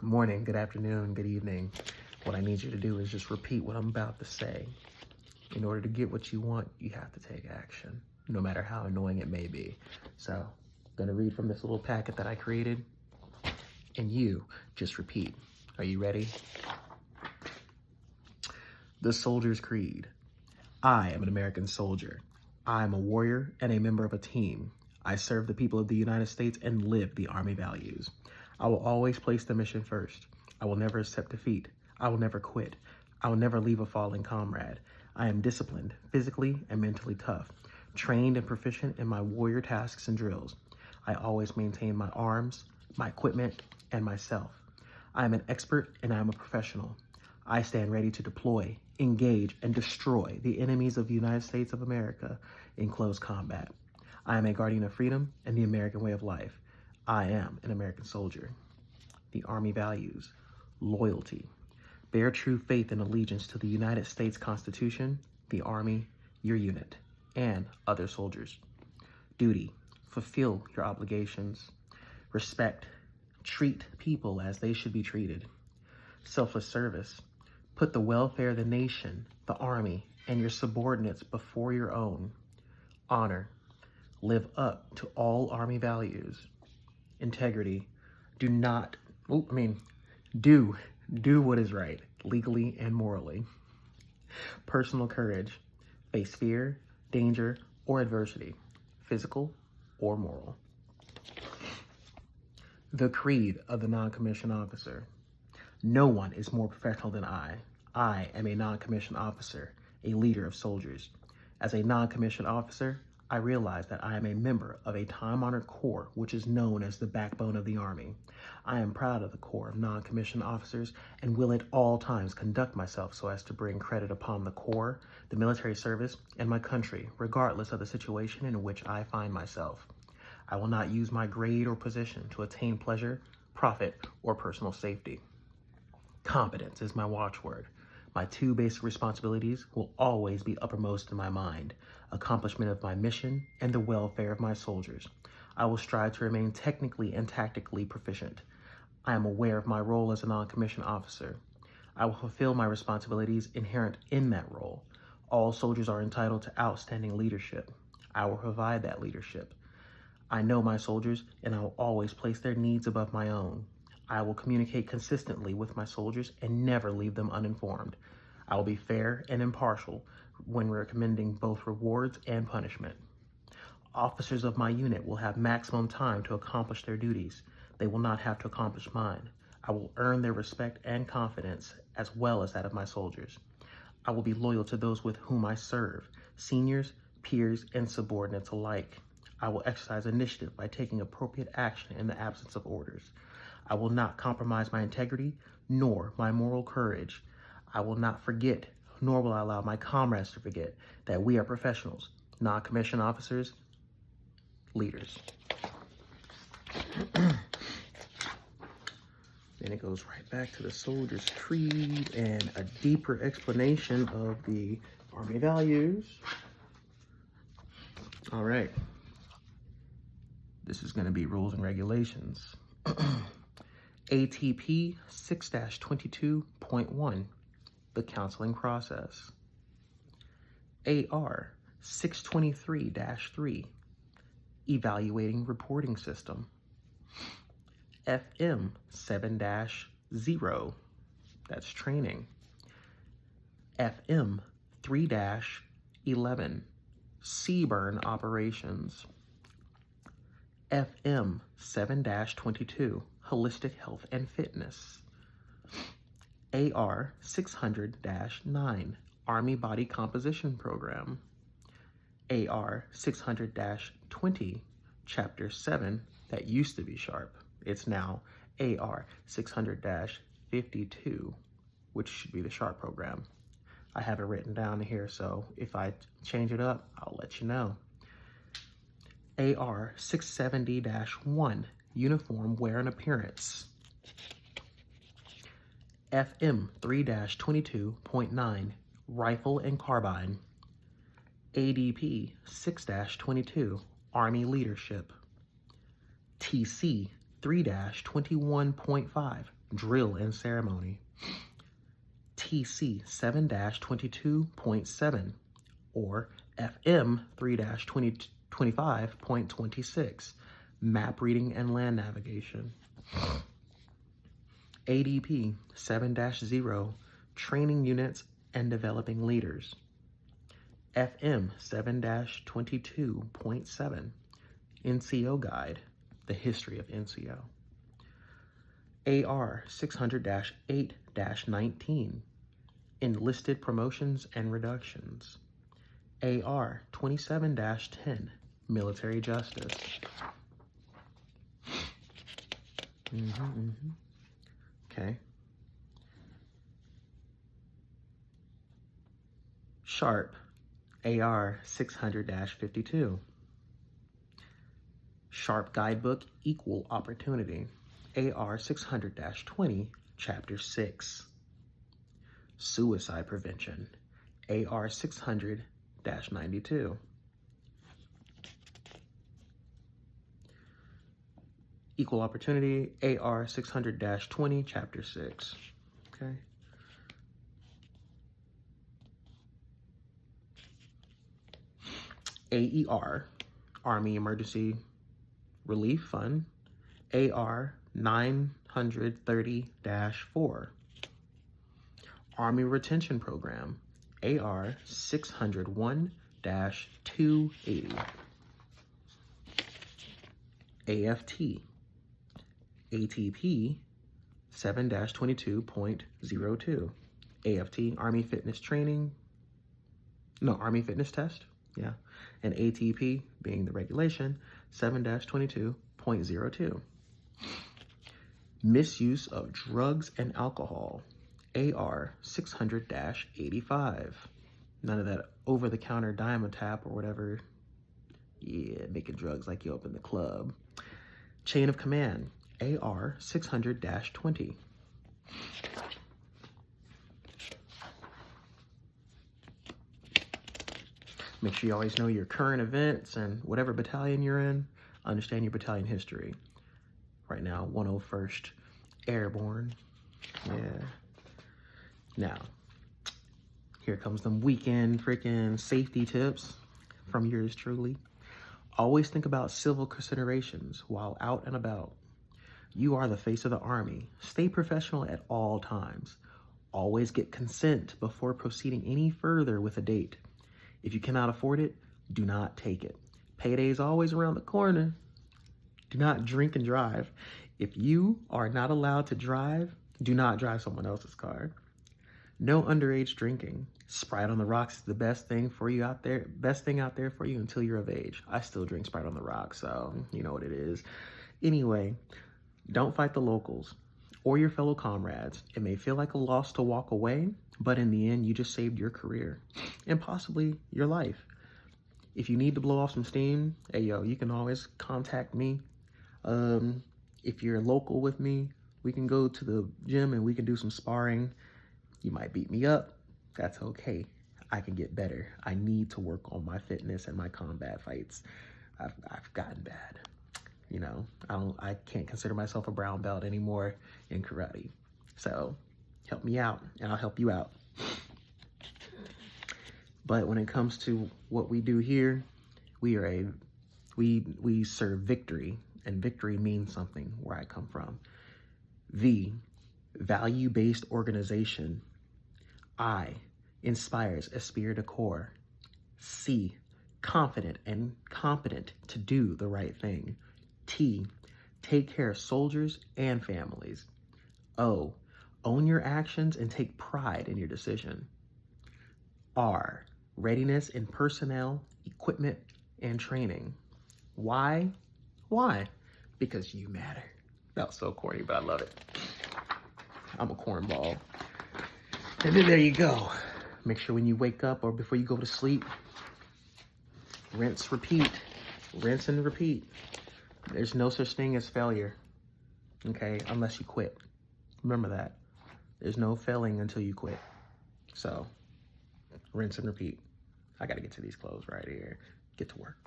Good morning, good afternoon, good evening. What I need you to do is just repeat what I'm about to say. In order to get what you want, you have to take action, no matter how annoying it may be. So I'm gonna read from this little packet that I created, and you just repeat. Are you ready? The Soldier's Creed. I am an American soldier. I am a warrior and a member of a team. I serve the people of the United States and live the Army values. I will always place the mission first. I will never accept defeat. I will never quit. I will never leave a fallen comrade. I am disciplined, physically and mentally tough, trained and proficient in my warrior tasks and drills. I always maintain my arms, my equipment, and myself. I am an expert and I am a professional. I stand ready to deploy, engage, and destroy the enemies of the United States of America in close combat. I am a guardian of freedom and the American way of life. I am an American soldier. The Army values: loyalty. Bear true faith and allegiance to the United States Constitution, the Army, your unit, and other soldiers. Duty. Fulfill your obligations. Respect. Treat people as they should be treated. Selfless service. Put the welfare of the nation, the Army, and your subordinates before your own. Honor. Live up to all Army values. Integrity. Do what is right, legally and morally. Personal courage. Face fear, danger, or adversity, physical or moral. The creed of the non-commissioned officer. No one is more professional than I. I am a non-commissioned officer, a leader of soldiers. As a non-commissioned officer, I realize that I am a member of a time-honored corps, which is known as the backbone of the Army. I am proud of the Corps of non-commissioned officers and will at all times conduct myself so as to bring credit upon the Corps, the military service, and my country, regardless of the situation in which I find myself. I will not use my grade or position to attain pleasure, profit, or personal safety. Competence is my watchword. My two basic responsibilities will always be uppermost in my mind: accomplishment of my mission and the welfare of my soldiers. I will strive to remain technically and tactically proficient. I am aware of my role as a non-commissioned officer. I will fulfill my responsibilities inherent in that role. All soldiers are entitled to outstanding leadership. I will provide that leadership. I know my soldiers, and I will always place their needs above my own. I will communicate consistently with my soldiers and never leave them uninformed. I will be fair and impartial when recommending both rewards and punishment. Officers of my unit will have maximum time to accomplish their duties. They will not have to accomplish mine. I will earn their respect and confidence as well as that of my soldiers. I will be loyal to those with whom I serve, seniors, peers, and subordinates alike. I will exercise initiative by taking appropriate action in the absence of orders. I will not compromise my integrity nor my moral courage. I will not forget, nor will I allow my comrades to forget, that we are professionals, non-commissioned officers, leaders. Then it goes right back to the Soldier's Creed and a deeper explanation of the Army values. All right. This is going to be rules and regulations. ATP 6-22.1, the counseling process. AR 623-3, evaluating reporting system. FM 7-0, that's training. FM 3-11, CBurn operations. FM 7-22, holistic health and fitness. AR 600-9, Army Body Composition Program. AR 600-20, Chapter 7, that used to be SHARP. It's now AR 600-52, which should be the SHARP program. I have it written down here, so if I change it up, I'll let you know. AR 670-1, uniform wear and appearance. FM 3-22.9, rifle and carbine. ADP 6-22, Army leadership. TC 3-21.5, drill and ceremony. TC 7-22.7 or FM 3-25.26, map reading and land navigation. ADP 7-0, training units and developing leaders. FM 7-22.7, NCO guide, the history of NCO. AR 600-8-19, enlisted promotions and reductions. AR 27-10, military justice. Okay. Sharp, AR 600-52. Sharp Guidebook, Equal Opportunity, AR 600-20, Chapter 6. Suicide Prevention, AR 600-92. Equal Opportunity, AR 600-20, Chapter 6. Okay. AER, Army Emergency Relief Fund, AR 930-4. Army Retention Program, AR 601-280. AFT, ATP 7-22.02. AFT, Army Fitness Test, yeah. And ATP, being the regulation, 7-22.02. Misuse of drugs and alcohol, AR 600-85. None of that over-the-counter Diamotap or whatever. Yeah, making drugs like you up in the club. Chain of Command, AR 600-20. Make sure you always know your current events and whatever battalion you're in, understand your battalion history. Right now, 101st Airborne. Yeah. Now, here comes them weekend freaking safety tips from yours truly. Always think about civil considerations while out and about. You are the face of the Army. Stay professional at all times. Always get consent before proceeding any further with a date. If you cannot afford it, do not take it. Payday is always around the corner. Do not drink and drive. If you are not allowed to drive, do not drive someone else's car. No underage drinking. Sprite on the rocks is the best thing for you out there. Best thing out there for you until you're of age. I still drink Sprite on the rocks, so you know what it is. Anyway, don't fight the locals or your fellow comrades. It may feel like a loss to walk away, but in the end, you just saved your career and possibly your life. If you need to blow off some steam, hey yo, you can always contact me. If you're local with me, we can go to the gym and we can do some sparring. You might beat me up. That's okay. I can get better. I need to work on my fitness and my combat fights. I've gotten bad. You know, I can't consider myself a brown belt anymore in karate. So help me out and I'll help you out. But when it comes to what we do here, we serve victory, and victory means something where I come from. V, value-based organization. I, inspires esprit de corps. C, confident and competent to do the right thing. T, take care of soldiers and families. O, own your actions and take pride in your decision. R, readiness in personnel, equipment, and training. Why? Why? Because you matter. That was so corny, but I love it. I'm a cornball. And then there you go. Make sure when you wake up or before you go to sleep, rinse, repeat. Rinse and repeat. There's no such thing as failure, okay, unless you quit. Remember that. There's no failing until you quit. So, rinse and repeat. I gotta get to these clothes right here. Get to work.